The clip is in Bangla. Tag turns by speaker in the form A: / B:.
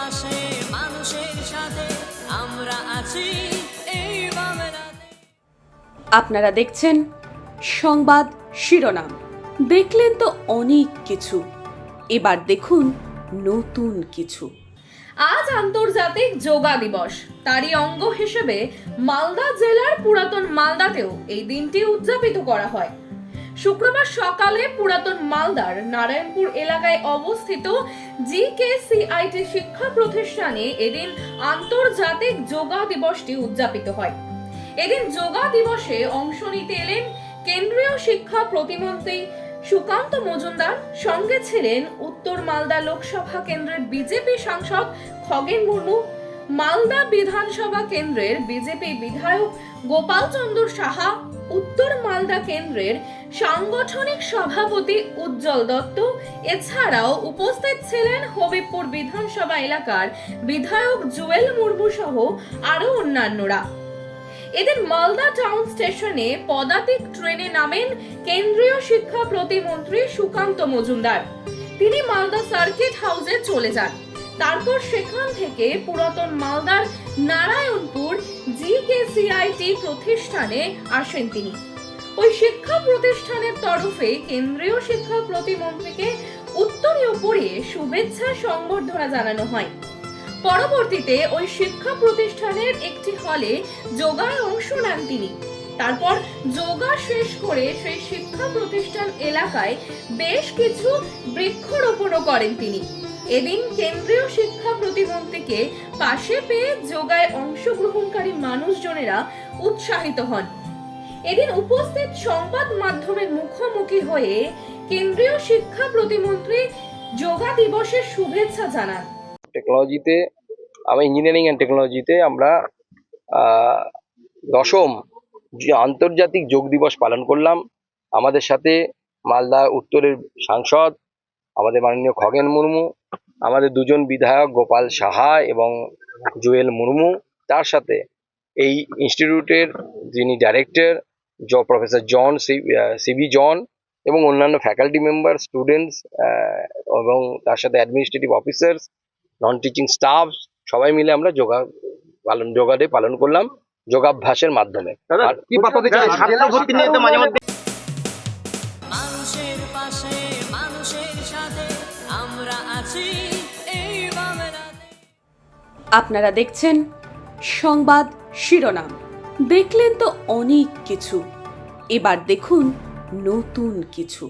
A: পাশে মানুষের সাথে আমরা আছি এই বাংলাতে।
B: আপনারা দেখছেন সংবাদ শিরোনাম। দেখলেন তো অনেক কিছু, এবার দেখুন নতুন কিছু।
C: আজ আন্তর্জাতিক যোগা দিবস। তারই অঙ্গ হিসেবে মালদা জেলার পুরাতন মালদাতেও এই দিনটি উদযাপিত করা হয়। শুক্রবার সকালে পুরাতন মালদার নারায়ণপুর এলাকায় অবস্থিত জিকেসিআইটি শিক্ষা প্রতিষ্ঠানে এদিন আন্তর্জাতিক যোগা দিবসটি উদযাপিত হয়। এদিন যোগা দিবসে অংশ নিতে এলেন কেন্দ্রীয় শিক্ষা প্রতিমন্ত্রী সুকান্ত মজুমদার, সঙ্গে ছিলেন উত্তর মালদা লোকসভা কেন্দ্রের বিজেপি সাংসদ খগেন মুর্মু, মালদা বিধানসভা কেন্দ্রের বিজেপি বিধায়ক গোপাল চন্দ্র সাহা, উত্তর মালদা কেন্দ্রের সাংগঠনিক সভাপতি উজ্জ্বল দত্ত। এছাড়াও উপস্থিত ছিলেন হবিবপুর বিধানসভা এলাকার বিধায়ক জুয়েল মুর্মু সহ আরো অন্যান্যরা। এদিন মালদা টাউন স্টেশনে পদাতিক ট্রেনে নামেন কেন্দ্রীয় শিক্ষা প্রতিমন্ত্রী সুকান্ত মজুমদার। তিনি মালদা সার্কিট হাউসে চলে যান। তারপর সেখান থেকে পুরাতন মালদার নারায়ণপুর জিকেসিআইটি প্রতিষ্ঠানে আসেন তিনি। ওই শিক্ষা প্রতিষ্ঠানের তরফে কেন্দ্রীয় শিক্ষা প্রতিমন্ত্রীকে উত্তরীয় পরিয়ে শুভেচ্ছা সংবর্ধনা জানানো হয়। পরবর্তীতে ওই শিক্ষা প্রতিষ্ঠানের একটি হলে যোগায় অংশ নেন তিনি। তারপর যোগা শেষ করে সেই শিক্ষা প্রতিষ্ঠান এলাকায় বেশ কিছু বৃক্ষরোপণও করেন তিনি। এদিন কেন্দ্রীয় শিক্ষা প্রতিমন্ত্রীকে পাশে পেয়ে যোগায় অংশগ্রহণকারী মানুষজনেরা উৎসাহিত হন। এদিন উপস্থিত সংবাদ মাধ্যমের মুখোমুখি হয়ে কেন্দ্রীয় শিক্ষা প্রতিমন্ত্রী যোগা দিবসের শুভেচ্ছা জানান।
D: টেকনোলজিতে ইঞ্জিনিয়ারিং অ্যান্ড টেকনোলজিতে আমরা দশম যে আন্তর্জাতিক যোগ দিবস পালন করলাম। আমাদের সাথে মালদা উত্তরের সাংসদ আমাদের মাননীয় খগেন মুর্মু, আমাদের দুজন বিধায়ক গোপাল সাহা এবং জুয়েল মুর্মু, তার সাথে এই ইনস্টিটিউটের যিনি ডাইরেক্টর প্রফেসর জন সিবি জন এবং অন্যান্য ফ্যাকাল্টি মেম্বার, স্টুডেন্টস এবং তার সাথে administrative officers, non teaching staff, সবাই মিলে আমরা যোগা ডে পালন করলাম যোগাভ্যাসের মাধ্যমে।
A: মানুষের পাশে মানুষের সাথে আমরা আছি এই বাংলাতে।
B: আপনারা দেখছেন সংবাদ শিরোনাম। দেখলেন তো অনেক কিছু, এবার দেখুন নতুন কিছু।